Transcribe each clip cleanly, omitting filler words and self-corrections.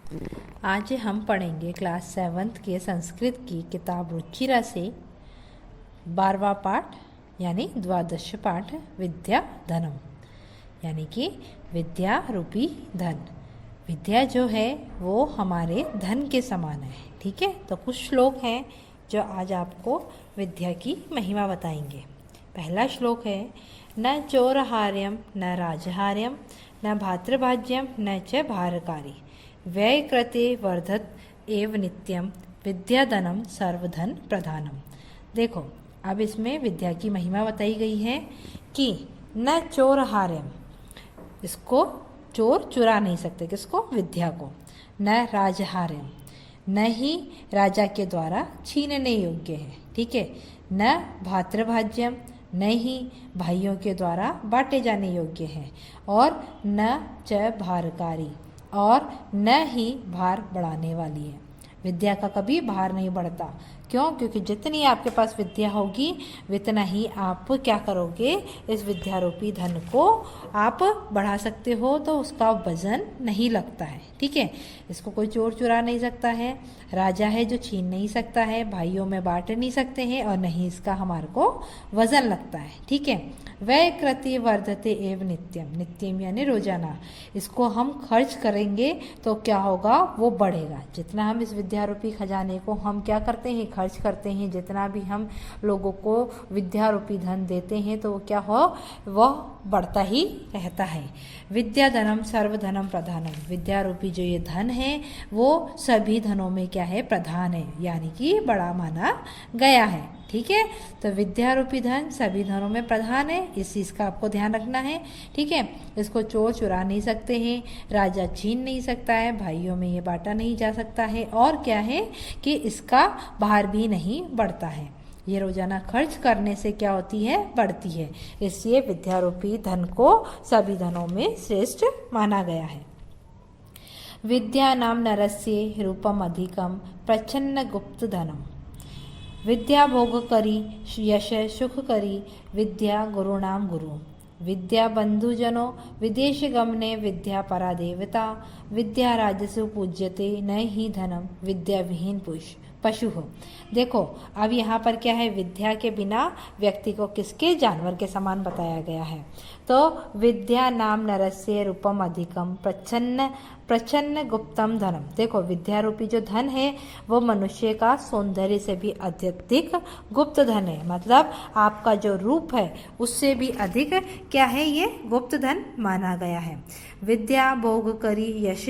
आज हम पढ़ेंगे क्लास 7th के संस्कृत की किताब रुचिरा से 12वां पाठ यानी द्वादश पाठ विद्या धनम, यानी कि विद्या रूपी धन। विद्या जो है वो हमारे धन के समान है। ठीक है, तो कुछ श्लोक हैं जो आज आपको विद्या की महिमा बताएंगे। पहला श्लोक है, न चोरहार्यम न राजहार्यम न भातृभाज्यम न च भारकारी व्यय कृते वर्धत एव नित्यम विद्याधनम सर्वधन प्रधानम। देखो, अब इसमें विद्या की महिमा बताई गई है कि न चोरहार्यम, इसको चोर चुरा नहीं सकते, किसको? विद्या को। न राजहार्यम, न ही राजा के द्वारा छीनने योग्य है। ठीक है। न भातृभाज्यम, न ही भाइयों के द्वारा बांटे जाने योग्य है। और न च भारकारी, और न ही भार बढ़ाने वाली है। विद्या का कभी भार नहीं बढ़ता। क्यों? क्योंकि जितनी आपके पास विद्या होगी उतना ही आप क्या करोगे, इस विद्यारूपी धन को आप बढ़ा सकते हो, तो उसका वजन नहीं लगता है। ठीक है, इसको कोई चोर चुरा नहीं सकता है, राजा है जो छीन नहीं सकता है, भाइयों में बांट नहीं सकते हैं, और नहीं इसका हमारे को वजन लगता है। ठीक है। व्यय कृति वर्धते एव नित्यम, नित्यम यानी रोजाना। इसको हम खर्च करेंगे तो क्या होगा, वो बढ़ेगा। जितना हम इस विद्यारूपी खजाने को हम क्या करते हैं, खर्च करते हैं, जितना भी हम लोगों को विद्यारूपी धन देते हैं, तो क्या हो, वह बढ़ता ही रहता है। विद्या धनम सर्वधनम प्रधानम, विद्यारूपी जो ये धन है वो सभी धनों में क्या है, प्रधान है, यानी कि बड़ा माना गया है। ठीक है, तो विद्यारूपी धन सभी धनों में प्रधान है, इस चीज़ का आपको ध्यान रखना है। ठीक है, इसको चोर चुरा नहीं सकते हैं, राजा छीन नहीं सकता है, भाइयों में ये बांटा नहीं जा सकता है, और क्या है कि इसका भार भी नहीं बढ़ता है। ये रोजाना खर्च करने से क्या होती है, बढ़ती है। इसलिए विद्यारूपी धन को सभी धनों में श्रेष्ठ माना गया है। विद्या नाम नरस्य रूपम अधिकम प्रच्छन्न गुप्त धनम, विद्या भोग करी यश सुख करी विद्या गुरुणाम गुरु, विद्या बंधुजनों विदेश गमने विद्या परा देवता, विद्या राजसु पूज्यते न ही धनम विद्या विहीन पशु हो। देखो, अब यहाँ पर क्या है, विद्या के बिना व्यक्ति को किसके, जानवर के समान बताया गया है। तो विद्या नाम नरस्य रूपम अधिकम प्रच्छन्न गुप्तम धनम। देखो, विद्या रूपी जो धन है वो मनुष्य का सौंदर्य से भी अत्यधिक गुप्त धन है। मतलब आपका जो रूप है उससे भी अधिक क्या है, ये गुप्त धन माना गया है। विद्या भोग करी यश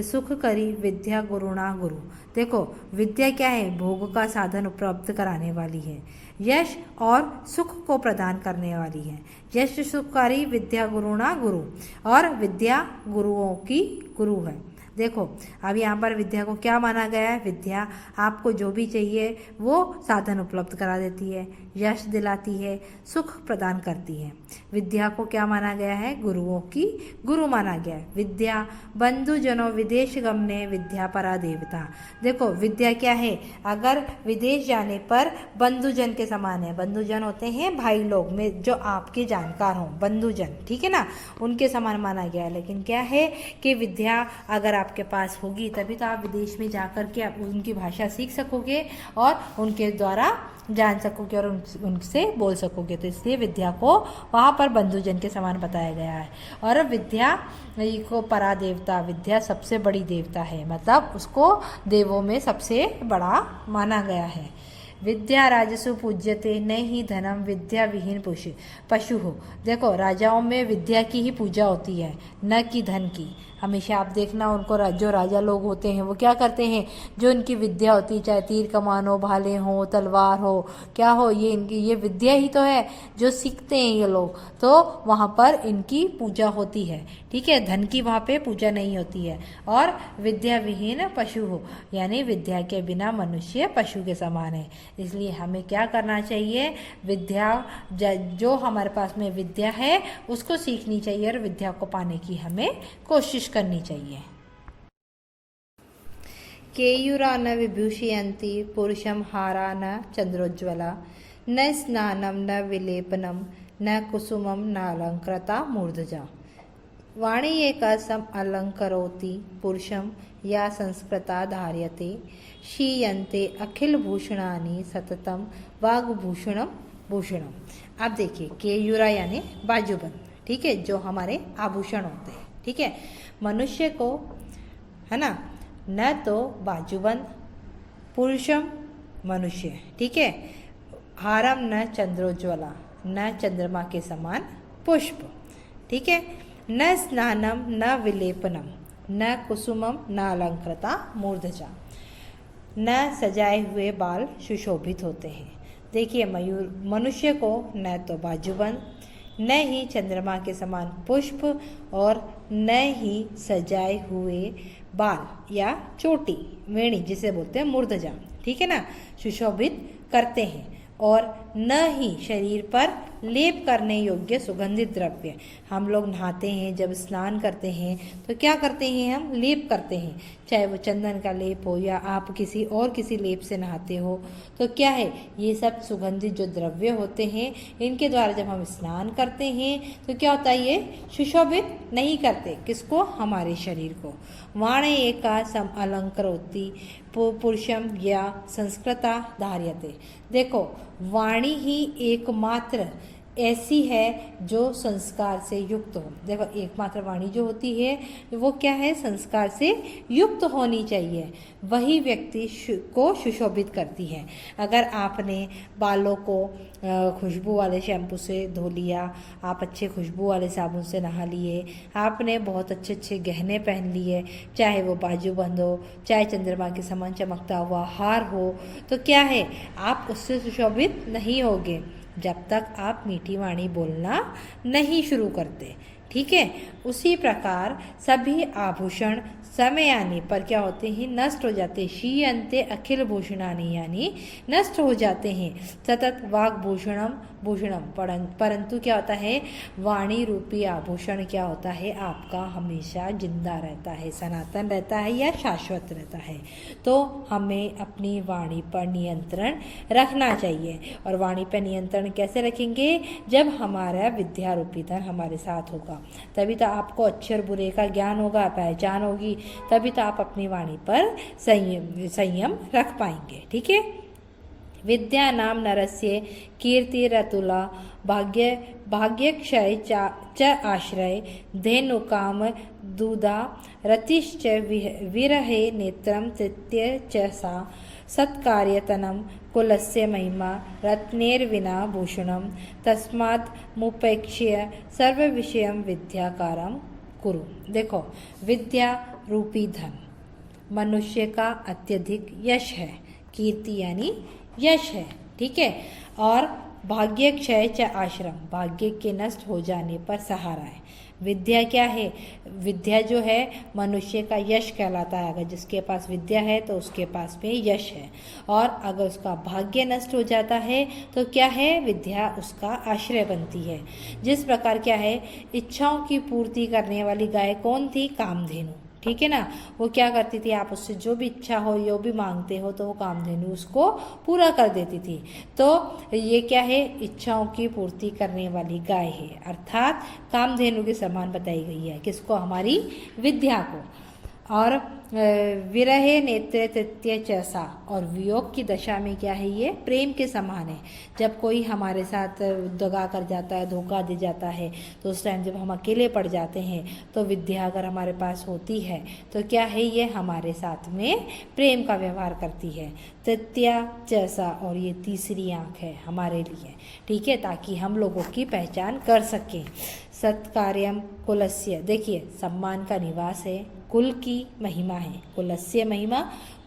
सुख करी विद्या गुरुणा गुरु। देखो, विद्या क्या है, भोग का साधन उपलब्ध कराने वाली है, यश और सुख को प्रदान करने वाली है। यश सुखकारी विद्या गुरुणा गुरु, और विद्या गुरुओं की गुरु है। देखो, अब यहाँ पर विद्या को क्या माना गया है, विद्या आपको जो भी चाहिए वो साधन उपलब्ध करा देती है, यश दिलाती है, सुख प्रदान करती है। विद्या को क्या माना गया है, गुरुओं की गुरु माना गया है। विद्या बंधुजनों विदेश गमने विद्या परा देवता। देखो, विद्या क्या है, अगर विदेश जाने पर बंधुजन के समान है। बंधुजन होते हैं भाई लोग में जो आपके जानकार हों, बंधुजन, ठीक है ना, उनके समान माना गया है। लेकिन क्या है कि विद्या अगर आपके पास होगी तभी तो आप विदेश में जाकर के आप उनकी भाषा सीख सकोगे और उनके द्वारा जान सकोगे और उनसे बोल सकोगे। तो इसलिए विद्या को वहाँ पर बंधुजन के समान बताया गया है। और विद्या को परा देवता, विद्या सबसे बड़ी देवता है, मतलब उसको देवों में सबसे बड़ा माना गया है। विद्या राजसु पूज्यते न ही धनम विद्या विहीन पशु हो। देखो, राजाओं में विद्या की ही पूजा होती है, न कि धन की। हमेशा आप देखना, उनको जो राजा लोग होते हैं वो क्या करते हैं, जो इनकी विद्या होती है, चाहे तीर कमान हो, भाले हो, तलवार हो, क्या हो, ये इनकी ये विद्या ही तो है जो सीखते हैं ये लोग, तो वहाँ पर इनकी पूजा होती है। ठीक है, धन की वहाँ पे पूजा नहीं होती है। और विद्या विहीन पशु हो, यानी विद्या के बिना मनुष्य पशु के समान है। इसलिए हमें क्या करना चाहिए, विद्या जो हमारे पास में विद्या है उसको सीखनी चाहिए और विद्या को पाने की हमें कोशिश करनी चाहिए। केयूरा न विभूषयन्ति पुरुषम हारा न चंद्रोज्ज्वला, न स्नानम न विलेपनम न कुसुमम न अलंकृता मूर्धजा, वाणी एकसम अलंकरोति पुरुषम या संस्कृता धार्यते शीयन्ते अखिल भूषणानि सततम वाग्भूषणम भूषणम। अब देखिए केयूरा यानी बाजूबंद, ठीक है, जो हमारे आभूषण होते हैं, ठीक है। मनुष्य को, है ना, न तो बाजूबंद पुरुषम मनुष्य, ठीक है, हारम न चंद्रोज्वला, न चंद्रमा के समान पुष्प, ठीक है, न स्नानम न विलेपनम, न कुसुमम न अलंकृता मूर्धजा, न सजाए हुए बाल सुशोभित होते हैं। देखिए मनुष्य को न तो बाजूबंद, न ही चंद्रमा के समान पुष्प और न ही सजाए हुए बाल या चोटी, वेणी जिसे बोलते हैं मूर्धजा, ठीक है ना, सुशोभित करते हैं, और न ही शरीर पर लेप करने योग्य सुगंधित द्रव्य। हम लोग नहाते हैं, जब स्नान करते हैं तो क्या करते हैं, हम लेप करते हैं, चाहे वो चंदन का लेप हो या आप किसी लेप से नहाते हो, तो क्या है, ये सब सुगंधित जो द्रव्य होते हैं इनके द्वारा जब हम स्नान करते हैं तो क्या होता है, ये सुशोभित नहीं करते किसको, हमारे शरीर को। वाणे एका सम अलंकरोति पुरुषम या संस्कृता धार्यते। देखो वाणी ही एकमात्र ऐसी है जो संस्कार से युक्त हो। देखो एकमात्र वाणी जो होती है वो क्या है, संस्कार से युक्त होनी चाहिए, वही व्यक्ति को सुशोभित करती है। अगर आपने बालों को खुशबू वाले शैम्पू से धो लिया, आप अच्छे खुशबू वाले साबुन से नहा लिए, आपने बहुत अच्छे अच्छे गहने पहन लिए, चाहे वो बाजूबंद हो, चाहे चंद्रमा के समान चमकता हुआ हार हो, तो क्या है, आप उससे सुशोभित नहीं होगे जब तक आप मीठी वाणी बोलना नहीं शुरू करते, ठीक है। उसी प्रकार सभी आभूषण समय आने पर क्या होते हैं, नष्ट हो जाते हैं। शीयन्ते अखिल भूषणानि यानी नष्ट हो जाते हैं। सतत वाग्भूषणम भूषणम, परंतु क्या होता है, वाणी रूपी आभूषण क्या होता है, आपका हमेशा जिंदा रहता है, सनातन रहता है या शाश्वत रहता है। तो हमें अपनी वाणी पर नियंत्रण रखना चाहिए। और वाणी पर नियंत्रण कैसे रखेंगे, जब हमारा विद्या रूपी धन हमारे साथ होगा, तभी तो आपको अच्छे और बुरे का ज्ञान होगा, पहचान होगी, तभी तो आप अपनी वाणी पर संयम रख पाएंगे, ठीक है। विद्या नाम नरस्य कीर्तिरतुला भाग्यक्षय च आश्रय धेनुकाम दूधा रतिश्च विरहे नेत्रम तृतीय च सा सत्कार्यतनम कुलस्य महिमा रत्नेर्विना भूषणम तस्मात् मुपेक्ष्य सर्वविषयम विद्याकारम कुरु। देखो विद्या रूपी धन मनुष्य का अत्यधिक यश है, कीर्ति यानी यश है, ठीक है, और भाग्य क्षय च आश्रम, भाग्य के नष्ट हो जाने पर सहारा है। विद्या क्या है, विद्या जो है मनुष्य का यश कहलाता है। अगर जिसके पास विद्या है तो उसके पास में यश है, और अगर उसका भाग्य नष्ट हो जाता है तो क्या है, विद्या उसका आश्रय बनती है। जिस प्रकार क्या है, इच्छाओं की पूर्ति करने वाली गाय कौन थी, कामधेनु, ठीक है ना। वो क्या करती थी, आप उससे जो भी इच्छा हो, जो भी मांगते हो, तो वो कामधेनु उसको पूरा कर देती थी। तो ये क्या है, इच्छाओं की पूर्ति करने वाली गाय है, अर्थात कामधेनु के समान बताई गई है किसको, हमारी विद्या को। और विरहे नेत्र तृतीय चैसा, और वियोग की दशा में क्या है, ये प्रेम के समान है। जब कोई हमारे साथ दगा कर जाता है, धोखा दे जाता है, तो उस टाइम जब हम अकेले पड़ जाते हैं तो विद्या अगर हमारे पास होती है तो क्या है, ये हमारे साथ में प्रेम का व्यवहार करती है। तृतीय चैसा, और ये तीसरी आँख है हमारे लिए, ठीक है, ताकि हम लोगों की पहचान कर सकें। सत्कार्यम कुलस्य, देखिए सम्मान का निवास है, कुल की महिमा है, कुलस्य महिमा,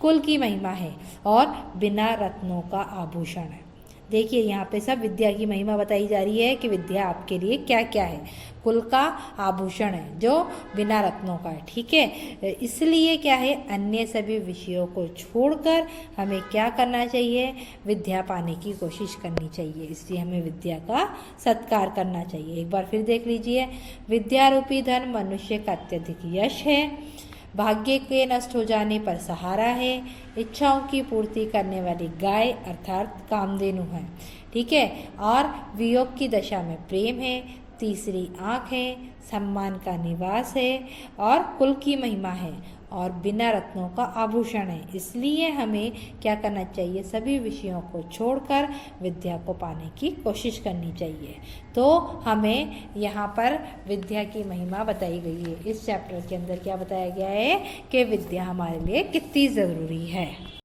कुल की महिमा है, और बिना रत्नों का आभूषण है। देखिए यहाँ पे सब विद्या की महिमा बताई जा रही है कि विद्या आपके लिए क्या क्या है। कुल का आभूषण है जो बिना रत्नों का है, ठीक है। इसलिए क्या है, अन्य सभी विषयों को छोड़कर हमें क्या करना चाहिए, विद्या पाने की कोशिश करनी चाहिए। इसलिए हमें विद्या का सत्कार करना चाहिए। एक बार फिर देख लीजिए, विद्या रूपी धन मनुष्य का अत्यधिक यश है, भाग्य के नष्ट हो जाने पर सहारा है, इच्छाओं की पूर्ति करने वाली गाय अर्थात कामधेनु है, ठीक है, और वियोग की दशा में प्रेम है, तीसरी आँख है, सम्मान का निवास है, और कुल की महिमा है, और बिना रत्नों का आभूषण है। इसलिए हमें क्या करना चाहिए, सभी विषयों को छोड़कर विद्या को पाने की कोशिश करनी चाहिए। तो हमें यहाँ पर विद्या की महिमा बताई गई है। इस चैप्टर के अंदर क्या बताया गया है कि विद्या हमारे लिए कितनी ज़रूरी है।